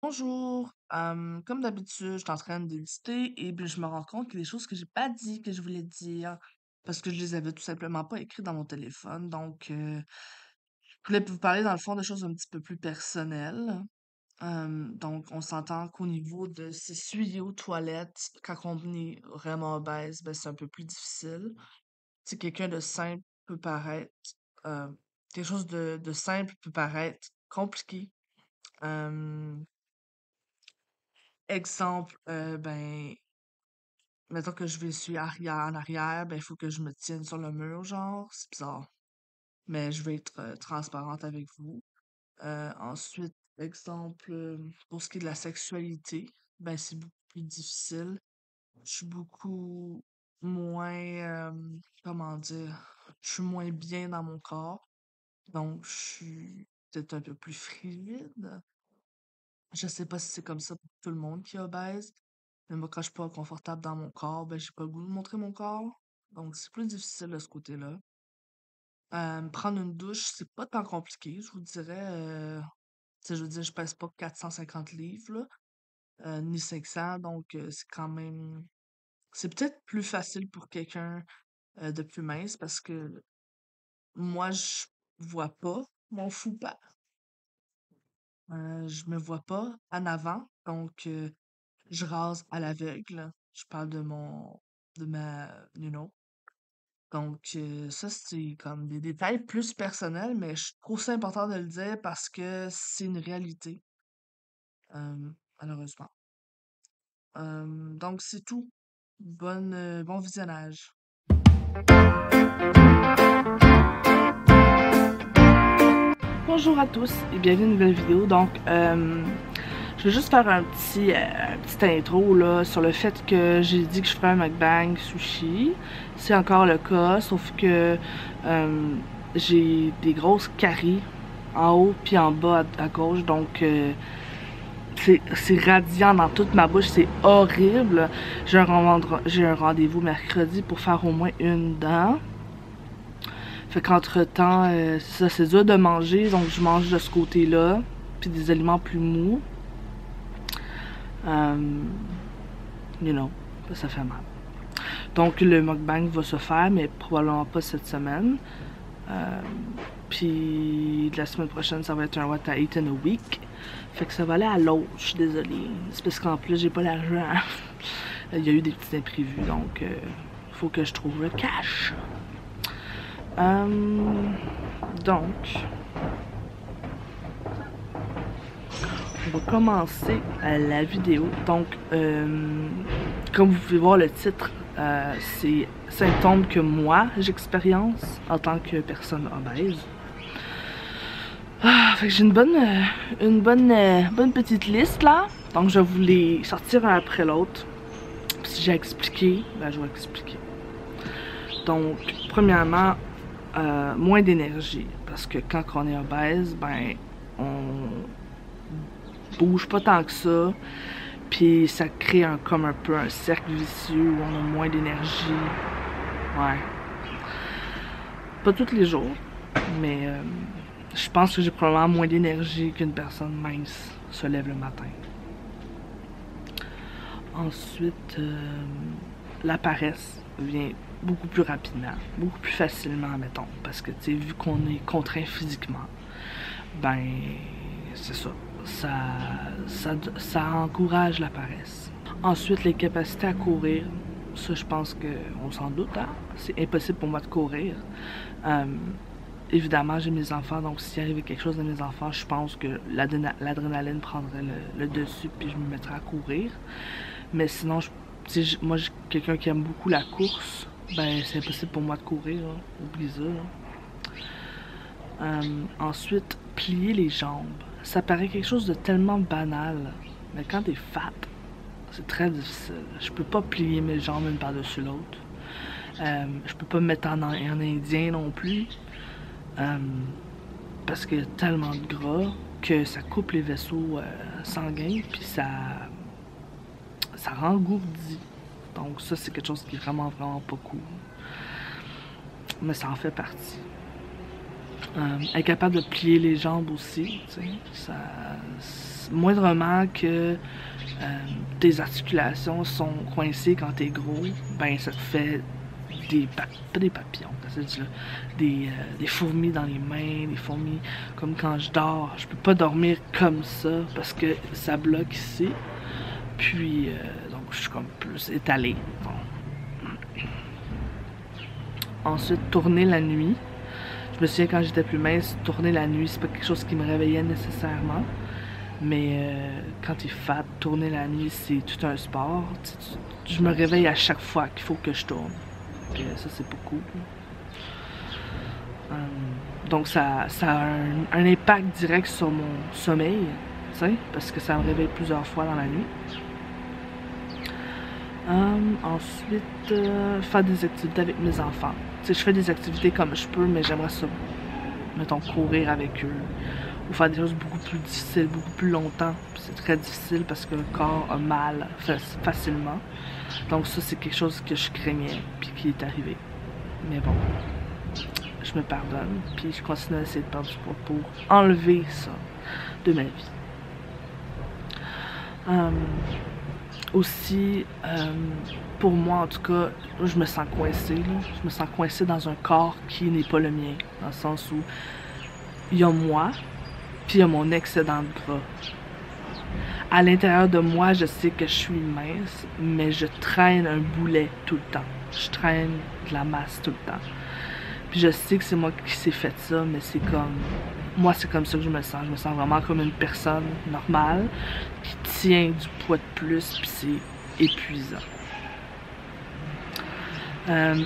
Bonjour, comme d'habitude, je suis en train d'éditer et puis je me rends compte qu'il y a des choses que j'ai pas dit que je voulais dire parce que je les avais tout simplement pas écrites dans mon téléphone. Donc, je voulais vous parler dans le fond de choses un petit peu plus personnelles. Donc, on s'entend qu'au niveau de s'essuyer aux toilettes quand on est vraiment obèse, ben, c'est un peu plus difficile. C'est quelqu'un de simple peut paraître, euh, quelque chose de simple peut paraître compliqué. Euh, Exemple, ben, mettons que je vais essuyer en arrière, ben, il faut que je me tienne sur le mur, genre, c'est bizarre. Mais je vais être transparente avec vous. Ensuite, exemple, pour ce qui est de la sexualité, ben, c'est beaucoup plus difficile. Je suis beaucoup moins, comment dire, je suis moins bien dans mon corps. Donc, je suis peut-être un peu plus frigide. Je sais pas si c'est comme ça pour tout le monde qui est obèse. Mais moi, quand je suis pas confortable dans mon corps, ben, j'ai pas le goût de montrer mon corps. Donc, c'est plus difficile de ce côté-là. Prendre une douche, c'est pas tant compliqué, je vous dirais. Tu sais, je veux dire, je pèse pas 450 livres, là, ni 500, donc c'est quand même... C'est peut-être plus facile pour quelqu'un de plus mince parce que moi, je vois pas mon fou pas. Je me vois pas en avant, donc je rase à l'aveugle. Je parle de ma, donc, ça, c'est comme des détails plus personnels, mais je trouve ça important de le dire parce que c'est une réalité, malheureusement. Donc, c'est tout. Bon visionnage. Bonjour à tous et bienvenue à une nouvelle vidéo. Donc, je vais juste faire un petit intro là, sur le fait que j'ai dit que je ferais un mukbang sushi. C'est encore le cas, sauf que j'ai des grosses caries en haut puis en bas à gauche, donc c'est radiant dans toute ma bouche, c'est horrible. J'ai un rendez-vous mercredi pour faire au moins une dent. Fait qu'entre-temps, ça, c'est dur de manger, donc je mange de ce côté-là, puis des aliments plus mous. Ça fait mal. Donc le mukbang va se faire, mais probablement pas cette semaine. Puis la semaine prochaine, ça va être un What I Eat in a Week. Fait que ça va aller à l'autre, je suis désolée. C'est parce qu'en plus, j'ai pas l'argent. Il y a eu des petits imprévus, donc faut que je trouve le cash. Donc, on va commencer la vidéo. Donc, comme vous pouvez voir le titre, c'est symptômes que moi j'expérience en tant que personne obèse. Fait que j'ai une bonne petite liste là. Donc, je vais vous les sortir un après l'autre. Si j'ai expliqué, ben je vais expliquer. Donc, premièrement, moins d'énergie. Parce que quand on est obèse, ben, on bouge pas tant que ça. Puis ça crée comme un peu un cercle vicieux où on a moins d'énergie. Ouais. Pas tous les jours, mais je pense que j'ai probablement moins d'énergie qu'une personne mince se lève le matin. Ensuite, la paresse vient beaucoup plus rapidement, beaucoup plus facilement, mettons, parce que, tu sais, vu qu'on est contraint physiquement, ben, c'est ça. Ça encourage la paresse. Ensuite, les capacités à courir. Ça, je pense qu'on s'en doute, hein? C'est impossible pour moi de courir. Évidemment, j'ai mes enfants, donc s'il arrivait quelque chose à mes enfants, je pense que l'adrénaline prendrait le dessus, puis je me mettrais à courir. Mais sinon, moi, je suis quelqu'un qui aime beaucoup la course. Ben, c'est impossible pour moi de courir, là. Oublie ça, là. Ensuite, plier les jambes. Ça paraît quelque chose de tellement banal, mais quand t'es fat, c'est très difficile. Je peux pas plier mes jambes une par-dessus l'autre. Je peux pas me mettre en indien non plus. Parce qu'il y a tellement de gras que ça coupe les vaisseaux sanguins, puis ça rengourdit. Donc ça, c'est quelque chose qui est vraiment pas cool. Mais ça en fait partie. Être capable de plier les jambes aussi, tu sais. Ça, moindrement que tes articulations sont coincées quand t'es gros, ben ça te fait pas des papillons, des fourmis dans les mains, des fourmis comme quand je dors. Je peux pas dormir comme ça parce que ça bloque ici. Puis, donc je suis comme plus étalée. Bon. Ensuite, tourner la nuit. Je me souviens quand j'étais plus mince, tourner la nuit, c'est pas quelque chose qui me réveillait nécessairement. Mais quand t'es fat, tourner la nuit, c'est tout un sport. Je me réveille à chaque fois qu'il faut que je tourne. Puis ça, c'est pas cool. Donc ça a un impact direct sur mon sommeil, tu sais, parce que ça me réveille plusieurs fois dans la nuit. Ensuite, faire des activités avec mes enfants. Tu sais, je fais des activités comme je peux, mais j'aimerais ça, mettons, courir avec eux. Ou faire des choses beaucoup plus difficiles, beaucoup plus longtemps. C'est très difficile parce que le corps a mal facilement. Donc ça, c'est quelque chose que je craignais, puis qui est arrivé. Mais bon, je me pardonne, puis je continue à essayer de perdre du poids pour enlever ça de ma vie. Aussi, pour moi en tout cas, je me sens coincée, là. Je me sens coincée dans un corps qui n'est pas le mien, dans le sens où il y a moi, puis il y a mon excédent de gras. À l'intérieur de moi, je sais que je suis mince, mais je traîne un boulet tout le temps. Je traîne de la masse tout le temps. Puis je sais que c'est moi qui s'est fait ça, mais c'est comme... Moi, c'est comme ça que je me sens. Je me sens vraiment comme une personne normale qui tient du poids de plus, puis c'est épuisant.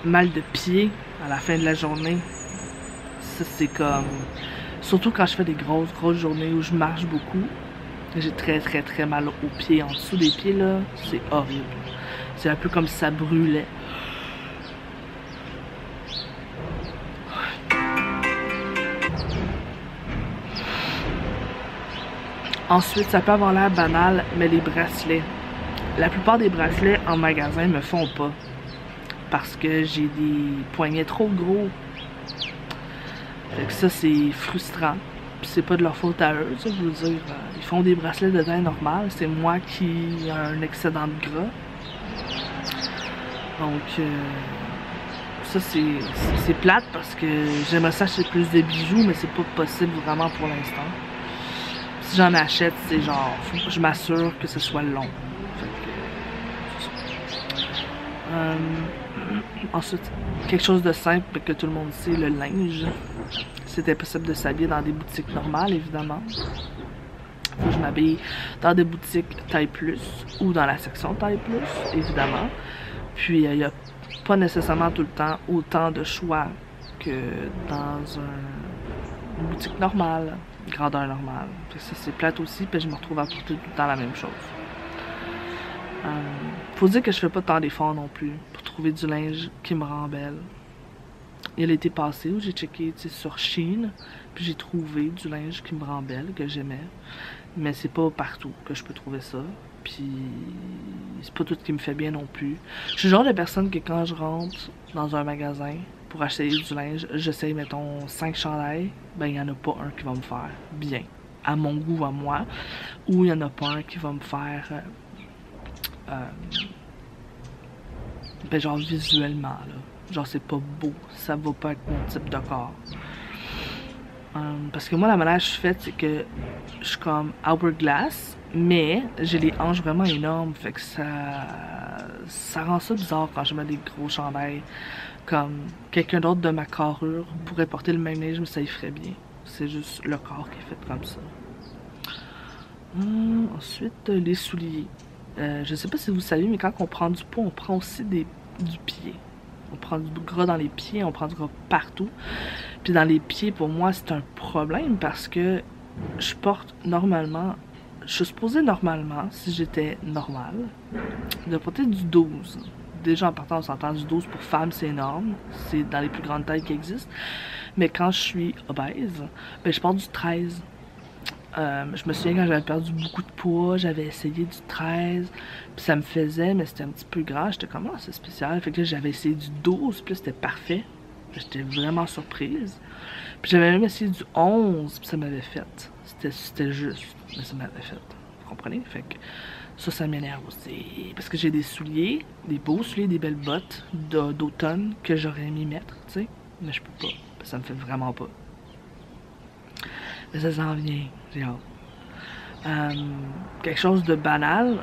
Mal de pied à la fin de la journée. Ça, c'est comme... Surtout quand je fais des grosses journées où je marche beaucoup. J'ai très mal aux pieds. En dessous des pieds, là, c'est horrible. C'est un peu comme si ça brûlait. Ensuite, ça peut avoir l'air banal, mais les bracelets. La plupart des bracelets en magasin me font pas. Parce que j'ai des poignets trop gros. Fait que ça, c'est frustrant. Puis c'est pas de leur faute à eux, ça, je veux dire. Ils font des bracelets de taille normale. C'est moi qui ai un excédent de gras. Donc, ça, c'est plate parce que j'aimerais ça acheter plus de bijoux, mais c'est pas possible vraiment pour l'instant. Si j'en achète, c'est genre, faut que je m'assure que ce soit long. Ensuite, quelque chose de simple que tout le monde sait, le linge. C'était possible de s'habiller dans des boutiques normales, évidemment. Faut que je m'habille dans des boutiques taille plus ou dans la section taille plus, évidemment. Puis, il n'y a pas nécessairement tout le temps autant de choix que dans une boutique normale, grandeur normale. Ça, c'est plate aussi, puis je me retrouve à porter tout le temps la même chose. Faut dire que je fais pas tant d'efforts non plus pour trouver du linge qui me rend belle. Il y a l'été passé où j'ai checké sur Shein, puis j'ai trouvé du linge qui me rend belle, que j'aimais. Mais c'est pas partout que je peux trouver ça. Puis c'est pas tout ce qui me fait bien non plus. Je suis le genre de personne que quand je rentre dans un magasin pour acheter du linge, j'essaye, mettons, 5 chandails, ben il y en a pas un qui va me faire bien, à mon goût, à moi, ou il y en a pas un qui va me faire... ben genre visuellement, là. Genre c'est pas beau, ça va pas avec mon type de corps. Parce que moi, la manière que je suis faite, c'est que je suis comme hourglass, mais j'ai les hanches vraiment énormes, fait que ça rend ça bizarre quand je mets des gros chandails. Comme quelqu'un d'autre de ma carrure pourrait porter le même linge, mais ça y ferait bien. C'est juste le corps qui est fait comme ça. Ensuite, les souliers. Je sais pas si vous savez, mais quand on prend du poids, on prend aussi du pied. On prend du gras dans les pieds, on prend du gras partout. Puis dans les pieds, pour moi, c'est un problème parce que je porte normalement... Je suis supposée normalement, si j'étais normale, de porter du 12. Déjà en partant, on s'entend du 12 pour femmes, c'est énorme. C'est dans les plus grandes tailles qui existent. Mais quand je suis obèse, ben je porte du 13. Je me souviens quand j'avais perdu beaucoup de poids, j'avais essayé du 13, puis ça me faisait, mais c'était un petit peu gras. J'étais comme, ah, c'est spécial. Fait que là, j'avais essayé du 12, puis là, c'était parfait. J'étais vraiment surprise. Puis j'avais même essayé du 11, puis ça m'avait fait. C'était juste, mais ça m'avait fait. Vous comprenez? Fait que ça m'énerve aussi. Parce que j'ai des souliers, des beaux souliers, des belles bottes d'automne que j'aurais aimé mettre, tu sais. Mais je peux pas. Ça me fait vraiment pas. Mais ça s'en vient, j'ai hâte. Quelque chose de banal.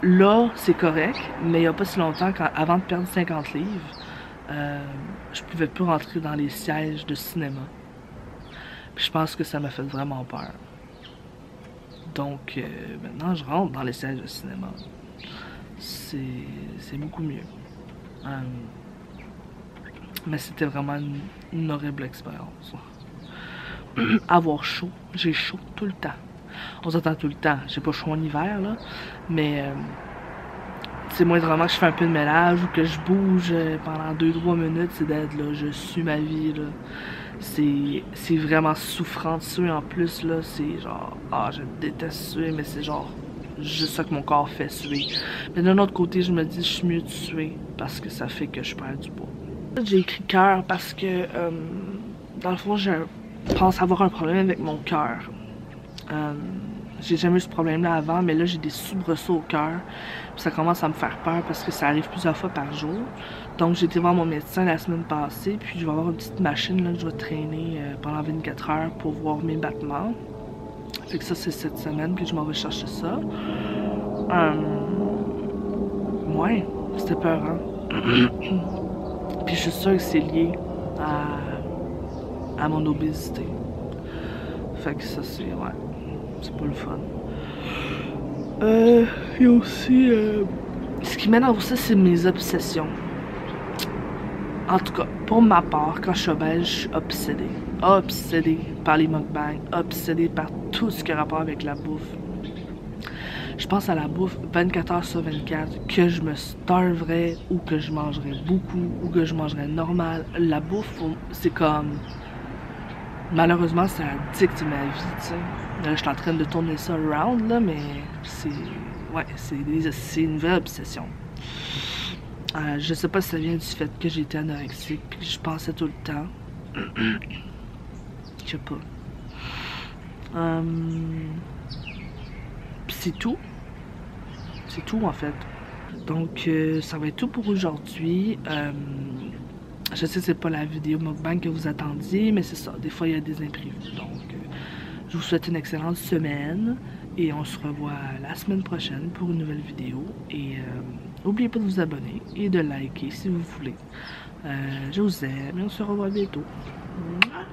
Là, c'est correct, mais il n'y a pas si longtemps, avant de perdre 50 livres, je pouvais plus rentrer dans les sièges de cinéma. Puis je pense que ça m'a fait vraiment peur. Donc, maintenant, je rentre dans les sièges de cinéma. C'est beaucoup mieux. Mais c'était vraiment une horrible expérience. Avoir chaud. J'ai chaud tout le temps. On s'entend tout le temps. J'ai pas chaud en hiver, là. Mais, c'est moindrement que je fais un peu de ménage ou que je bouge pendant 2-3 minutes, c'est d'être là. Je suis ma vie, là. C'est vraiment souffrant de suer en plus, là. C'est genre, je déteste suer, mais c'est genre juste ça que mon corps fait suer. Mais d'un autre côté, je me dis, je suis mieux de suer parce que ça fait que je perds du poids. J'ai écrit cœur parce que, dans le fond, je pense avoir un problème avec mon cœur. J'ai jamais eu ce problème-là avant, mais là, j'ai des soubresauts au cœur. Ça commence à me faire peur parce que ça arrive plusieurs fois par jour. Donc, j'ai été voir mon médecin la semaine passée, puis je vais avoir une petite machine là, que je vais traîner pendant 24 heures pour voir mes battements. Fait que ça, c'est cette semaine que je m'en vais chercher ça. Ouais, c'était peurant. Puis je suis sûre que c'est lié à mon obésité. Fait que ça, c'est... ouais, c'est pas le fun. Il y a aussi... ce qui m'énerve aussi, c'est mes obsessions. En tout cas, pour ma part, quand je suis obèse, je suis obsédée. Obsédée par les mukbangs, obsédée par tout ce qui a rapport avec la bouffe. Je pense à la bouffe 24 heures sur 24, que je me starverais ou que je mangerais beaucoup ou que je mangerais normal. La bouffe, c'est comme... Malheureusement, ça dicte ma vie, tu sais. Là, je suis en train de tourner ça around, là, mais c'est... ouais, c'est une vraie obsession. Je sais pas si ça vient du fait que j'étais anorexique, puis je pensais tout le temps. Je sais pas. Puis c'est tout. C'est tout, en fait. Donc, ça va être tout pour aujourd'hui. Je sais que c'est pas la vidéo mukbang que vous attendiez, mais c'est ça. Des fois, il y a des imprévus. Donc, je vous souhaite une excellente semaine. Et on se revoit la semaine prochaine pour une nouvelle vidéo. Et n'oubliez pas de vous abonner et de liker si vous voulez. Je vous aime et on se revoit bientôt. Mouah.